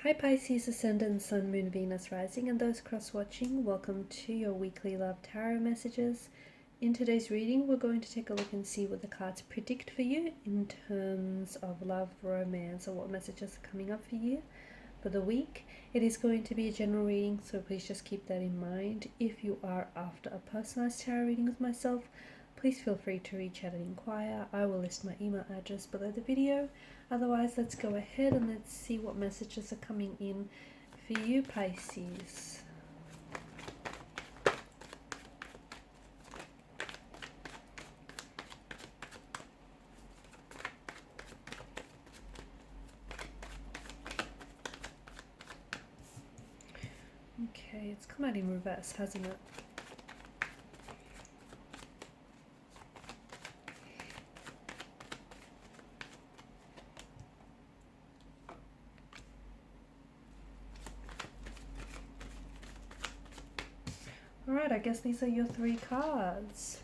Hi Pisces, Ascendant, Sun, Moon, Venus, Rising, and those cross-watching. Welcome to your weekly love tarot messages. In today's reading, we're going to take a look and see what the cards predict for you in terms of love, romance, or what messages are coming up for you for the week. It is going to be a general reading, so please just keep that in mind. If you are after a personalized tarot reading with myself, please feel free to reach out and inquire. I will list my email address below the video. Otherwise, let's go ahead and let's see what messages are coming in for you, Pisces. Okay, it's come out in reverse, hasn't it? Alright, I guess these are your three cards.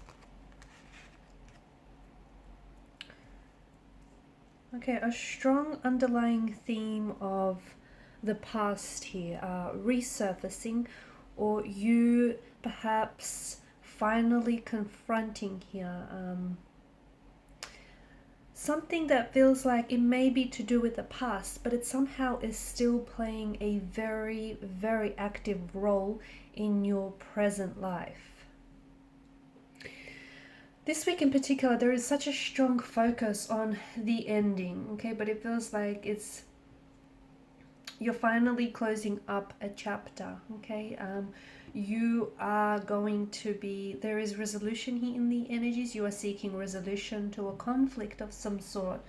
Okay, a strong underlying theme of the past here, resurfacing, or you perhaps finally confronting here. Something that feels like it may be to do with the past, but it somehow is still playing a very, very active role in your present life. This week in particular, there is such a strong focus on the ending, okay? But it feels like you're finally closing up a chapter, okay? You are going to be, there is resolution here in the energies. You are seeking resolution to a conflict of some sort,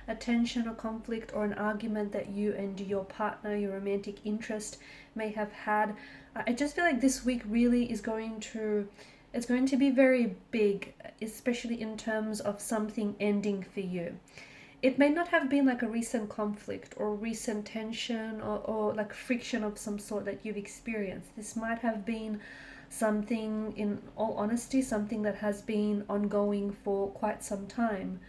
a tension or conflict or an argument that you and your partner, your romantic interest may have had. I just feel like this week really is going to, it's going to be very big, especially in terms of something ending for you. It may not have been like a recent conflict or recent tension or like friction of some sort that you've experienced. This might have been something, in all honesty, something that has been ongoing for quite some time.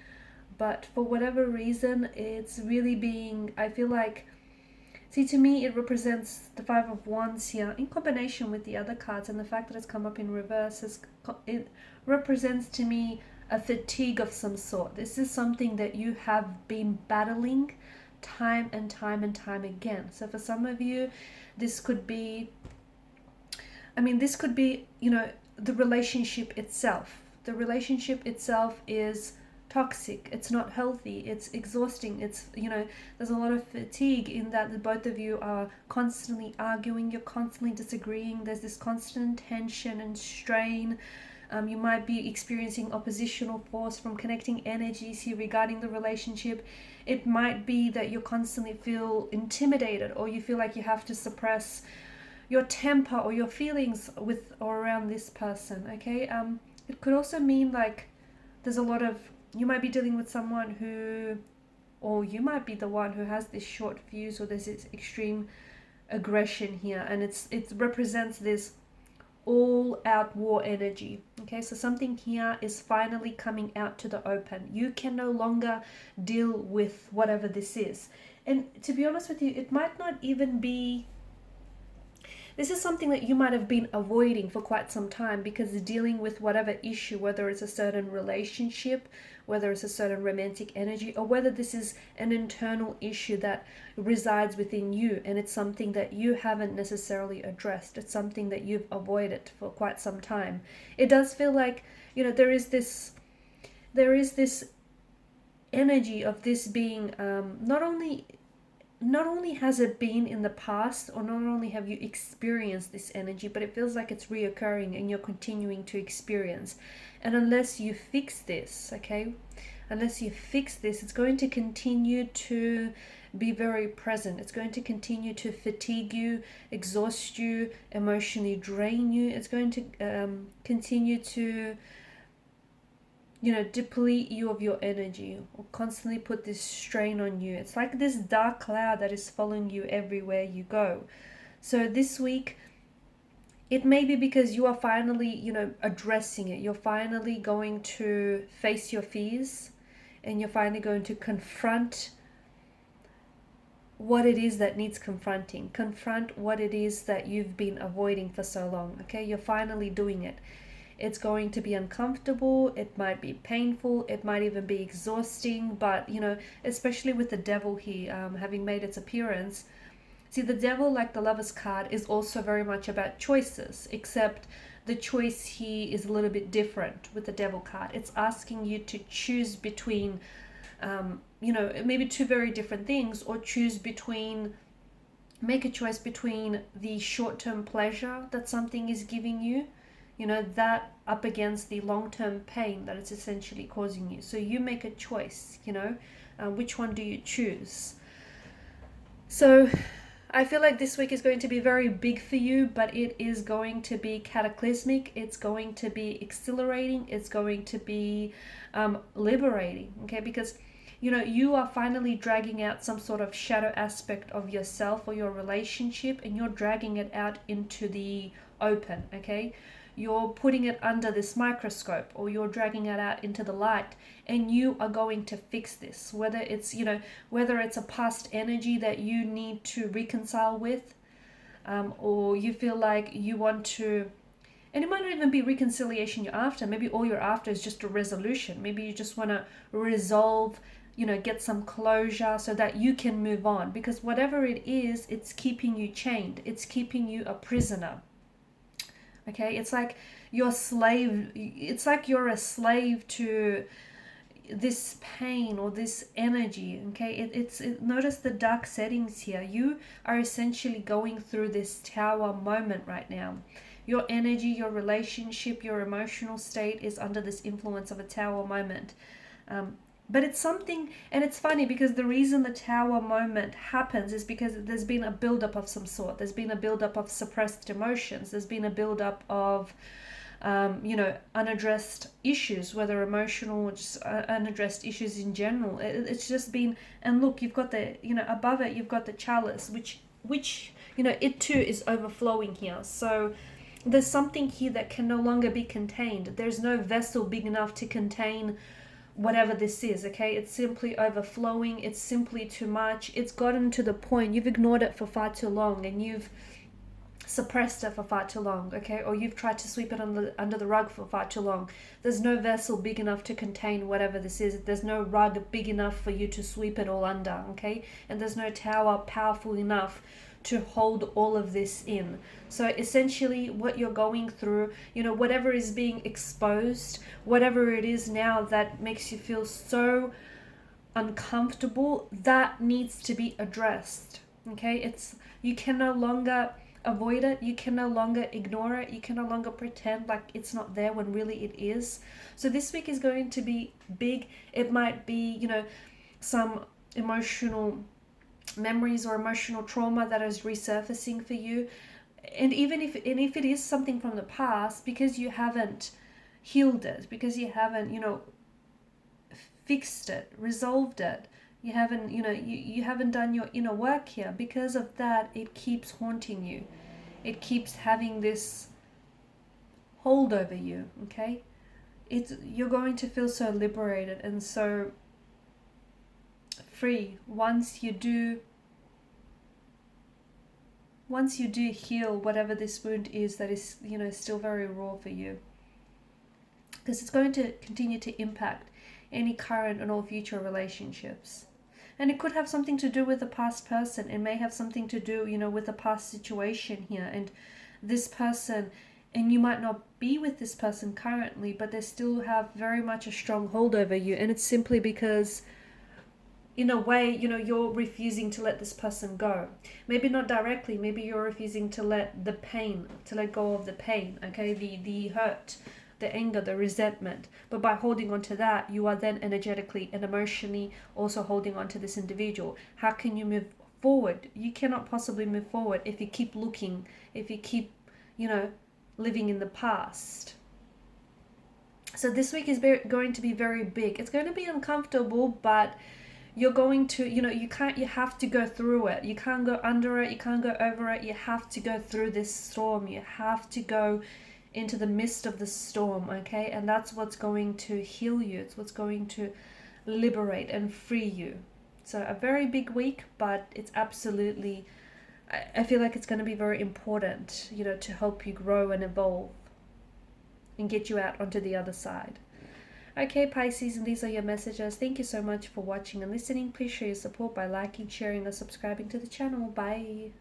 But for whatever reason, it's really being, I feel like, see, to me, it represents the Five of Wands here in combination with the other cards, and the fact that it's come up in reverse, it represents to me a fatigue of some sort. This is something that you have been battling time and time and time again. So for some of you, this could be, this could be, the relationship itself. The relationship itself is toxic, it's not healthy, it's exhausting, it's, there's a lot of fatigue in that the both of you are constantly arguing, you're constantly disagreeing, there's this constant tension and strain. You might be experiencing oppositional force from connecting energies here regarding the relationship. It might be that you constantly feel intimidated, or you feel like you have to suppress your temper or your feelings with or around this person, okay? It could also mean like there's a lot of, you might be dealing with someone who, or you might be the one who has this short fuse, or there's this extreme aggression here, and it represents this all-out war energy. Okay, so something here is finally coming out to the open. You can no longer deal with whatever this is. And to be honest with you, it might not even be, this is something that you might have been avoiding for quite some time, because dealing with whatever issue, whether it's a certain relationship, whether it's a certain romantic energy, or whether this is an internal issue that resides within you and it's something that you haven't necessarily addressed. It's something that you've avoided for quite some time. It does feel like, there is this energy of this being, not only has it been in the past, or not only have you experienced this energy, but it feels like it's reoccurring and you're continuing to experience. And unless you fix this, okay, it's going to continue to be very present. It's going to continue to fatigue you, exhaust you, emotionally drain you. It's going to continue to deplete you of your energy, or constantly put this strain on you. It's like this dark cloud that is following you everywhere you go. So this week, it may be because you are finally, addressing it. You're finally going to face your fears, and you're finally going to confront what it is that needs confronting. Confront what it is that you've been avoiding for so long. Okay, you're finally doing it. It's going to be uncomfortable, it might be painful, it might even be exhausting, but you know, especially with the devil here having made its appearance. See, the devil, like the Lover's card, is also very much about choices, except the choice here is a little bit different with the devil card. It's asking you to choose between you know, maybe two very different things, or choose between, make a choice between the short-term pleasure that something is giving you, you know, that up against the long-term pain that it's essentially causing you. So you make a choice, you know, which one do you choose? So I feel like this week is going to be very big for you, but it is going to be cataclysmic. It's going to be exhilarating. It's going to be liberating, okay? Because, you know, you are finally dragging out some sort of shadow aspect of yourself or your relationship, and you're dragging it out into the open, okay? You're putting it under this microscope, or you're dragging it out into the light, and you are going to fix this. Whether it's, you know, whether it's a past energy that you need to reconcile with, or you feel like you want to, and it might not even be reconciliation you're after. Maybe all you're after is just a resolution. Maybe you just want to resolve, you know, get some closure so that you can move on. Because whatever it is, it's keeping you chained. It's keeping you a prisoner. Okay, it's like you're slave. It's like you're a slave to this pain or this energy. Okay, notice the dark settings here. You are essentially going through this tower moment right now. Your energy, your relationship, your emotional state is under this influence of a tower moment. But it's something, and it's funny because the reason the tower moment happens is because there's been a buildup of some sort. There's been a buildup of suppressed emotions. There's been a buildup of, you know, unaddressed issues, whether emotional or just unaddressed issues in general. It's just been, and look, you've got the, you know, above it, you've got the chalice, which, you know, it too is overflowing here. So there's something here that can no longer be contained. There's no vessel big enough to contain whatever this is, okay? It's simply overflowing. It's simply too much. It's gotten to the point you've ignored it for far too long, and you've suppressed it for far too long, okay? Or you've tried to sweep it under the rug for far too long. There's no vessel big enough to contain whatever this is. There's no rug big enough for you to sweep it all under, okay? And there's no tower powerful enough to hold all of this in. So essentially what you're going through, you know, whatever is being exposed, whatever it is now that makes you feel so uncomfortable, that needs to be addressed. Okay, it's, you can no longer avoid it, you can no longer ignore it, you can no longer pretend like it's not there when really it is. So this week is going to be big. It might be, you know, some emotional memories or emotional trauma that is resurfacing for you. And even if it is something from the past, because you haven't healed it, because you haven't, you know, fixed it, resolved it, you haven't, you know, you haven't done your inner work here, because of that, it keeps haunting you. It keeps having this hold over you, okay? You're going to feel so liberated and so free once you do heal whatever this wound is that is, you know, still very raw for you. Because it's going to continue to impact any current and all future relationships. And it could have something to do with a past person. It may have something to do, you know, with a past situation here. And this person, and you might not be with this person currently, but they still have very much a strong hold over you. And it's simply because, in a way, you know, you're refusing to let this person go. Maybe not directly. Maybe you're refusing to let the pain, to let go of the pain, okay? The hurt, the anger, the resentment. But by holding on to that, you are then energetically and emotionally also holding on to this individual. How can you move forward? You cannot possibly move forward if you keep looking, if you keep, you know, living in the past. So this week is going to be very big. It's going to be uncomfortable, but you're going to, you know, you have to go through it. You can't go under it. You can't go over it. You have to go through this storm. You have to go into the midst of the storm, okay? And that's what's going to heal you. It's what's going to liberate and free you. So a very big week, but it's absolutely, I feel like it's going to be very important, you know, to help you grow and evolve and get you out onto the other side. Okay, Pisces, and these are your messages. Thank you so much for watching and listening. Please show your support by liking, sharing, or subscribing to the channel. Bye.